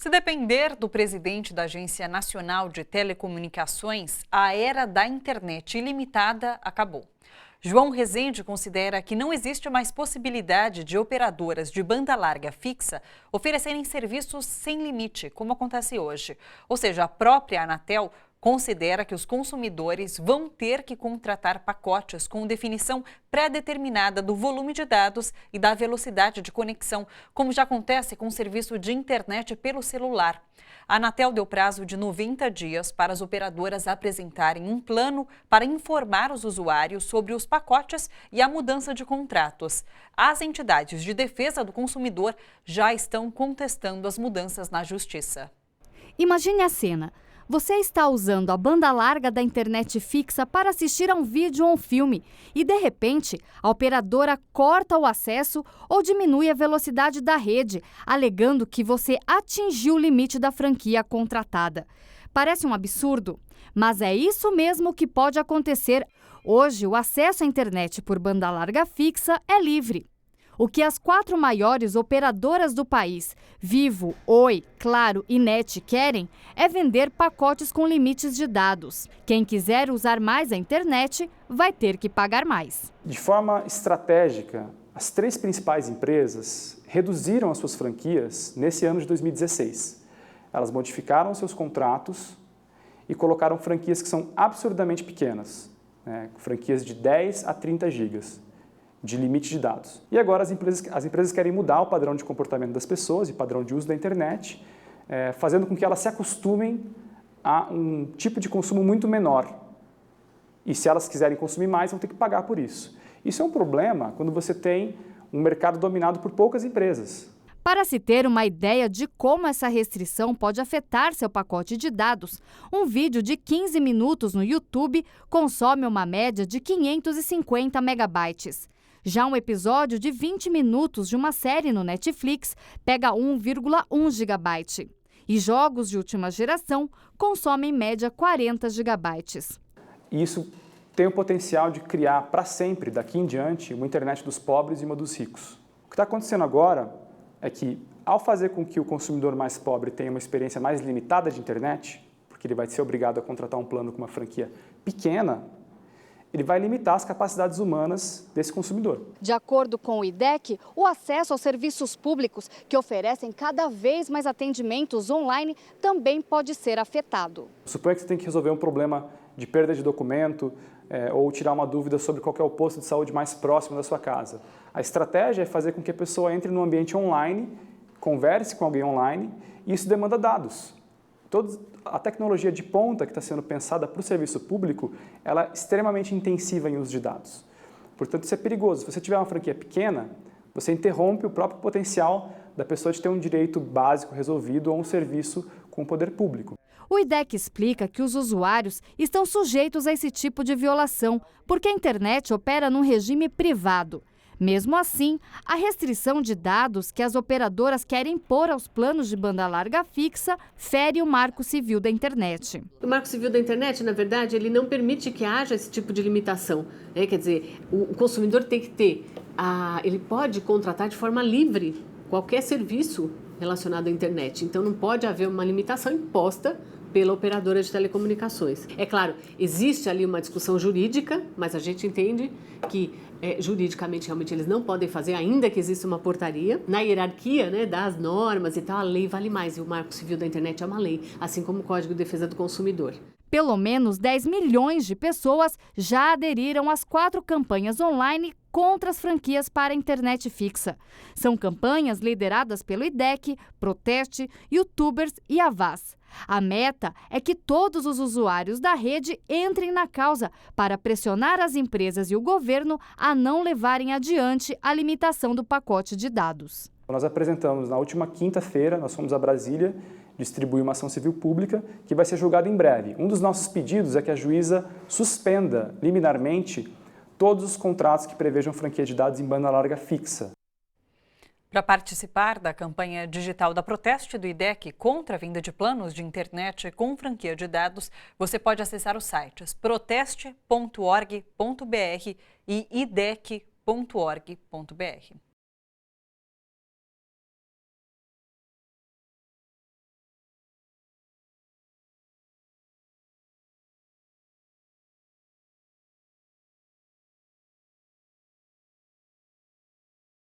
Se depender do presidente da Agência Nacional de Telecomunicações, a era da internet ilimitada acabou. João Rezende considera que não existe mais possibilidade de operadoras de banda larga fixa oferecerem serviços sem limite, como acontece hoje. Ou seja, a própria Anatel considera que os consumidores vão ter que contratar pacotes com definição pré-determinada do volume de dados e da velocidade de conexão, como já acontece com o serviço de internet pelo celular. A Anatel deu prazo de 90 dias para as operadoras apresentarem um plano para informar os usuários sobre os pacotes e a mudança de contratos. As entidades de defesa do consumidor já estão contestando as mudanças na Justiça. Imagine a cena. Você está usando a banda larga da internet fixa para assistir a um vídeo ou um filme e, de repente, a operadora corta o acesso ou diminui a velocidade da rede, alegando que você atingiu o limite da franquia contratada. Parece um absurdo, mas é isso mesmo que pode acontecer. Hoje, o acesso à internet por banda larga fixa é livre. O que as 4 maiores operadoras do país, Vivo, Oi, Claro e NET, querem é vender pacotes com limites de dados. Quem quiser usar mais a internet vai ter que pagar mais. De forma estratégica, as 3 principais empresas reduziram as suas franquias nesse ano de 2016. Elas modificaram seus contratos e colocaram franquias que são absurdamente pequenas, franquias de 10 a 30 gigas. De limite de dados. E agora as empresas querem mudar o padrão de comportamento das pessoas e padrão de uso da internet, fazendo com que elas se acostumem a um tipo de consumo muito menor. E se elas quiserem consumir mais, vão ter que pagar por isso. Isso é um problema quando você tem um mercado dominado por poucas empresas. Para se ter uma ideia de como essa restrição pode afetar seu pacote de dados, um vídeo de 15 minutos no YouTube consome uma média de 550 megabytes. Já um episódio de 20 minutos de uma série no Netflix pega 1,1 gigabyte. E jogos de última geração consomem em média 40 gigabytes. Isso tem o potencial de criar para sempre, daqui em diante, uma internet dos pobres e uma dos ricos. O que está acontecendo agora é que, ao fazer com que o consumidor mais pobre tenha uma experiência mais limitada de internet, porque ele vai ser obrigado a contratar um plano com uma franquia pequena, ele vai limitar as capacidades humanas desse consumidor. De acordo com o IDEC, o acesso aos serviços públicos, que oferecem cada vez mais atendimentos online, também pode ser afetado. Suponha que você tem que resolver um problema de perda de documento ou tirar uma dúvida sobre qual é o posto de saúde mais próximo da sua casa. A estratégia é fazer com que a pessoa entre no ambiente online, converse com alguém online, e isso demanda dados. A tecnologia de ponta que está sendo pensada para o serviço público, ela é extremamente intensiva em uso de dados. Portanto, isso é perigoso. Se você tiver uma franquia pequena, você interrompe o próprio potencial da pessoa de ter um direito básico resolvido ou um serviço com o poder público. O IDEC explica que os usuários estão sujeitos a esse tipo de violação, porque a internet opera num regime privado. Mesmo assim, a restrição de dados que as operadoras querem impor aos planos de banda larga fixa fere o Marco Civil da Internet. O Marco Civil da Internet, na verdade, ele não permite que haja esse tipo de limitação. Quer dizer, o consumidor tem que ter, ele pode contratar de forma livre qualquer serviço relacionado à internet. Então, não pode haver uma limitação imposta pela operadora de telecomunicações. É claro, existe ali uma discussão jurídica, mas a gente entende que juridicamente realmente eles não podem fazer, ainda que exista uma portaria. Na hierarquia das normas e tal, a lei vale mais, e o Marco Civil da Internet é uma lei, assim como o Código de Defesa do Consumidor. Pelo menos 10 milhões de pessoas já aderiram às 4 campanhas online contra as franquias para a internet fixa. São campanhas lideradas pelo IDEC, Proteste, YouTubers e Avaz. A meta é que todos os usuários da rede entrem na causa para pressionar as empresas e o governo a não levarem adiante a limitação do pacote de dados. Nós apresentamos na última quinta-feira, nós fomos a Brasília distribuir uma ação civil pública que vai ser julgada em breve. Um dos nossos pedidos é que a juíza suspenda liminarmente todos os contratos que prevejam franquia de dados em banda larga fixa. Para participar da campanha digital da Proteste do IDEC contra a venda de planos de internet com franquia de dados, você pode acessar os sites proteste.org.br e idec.org.br.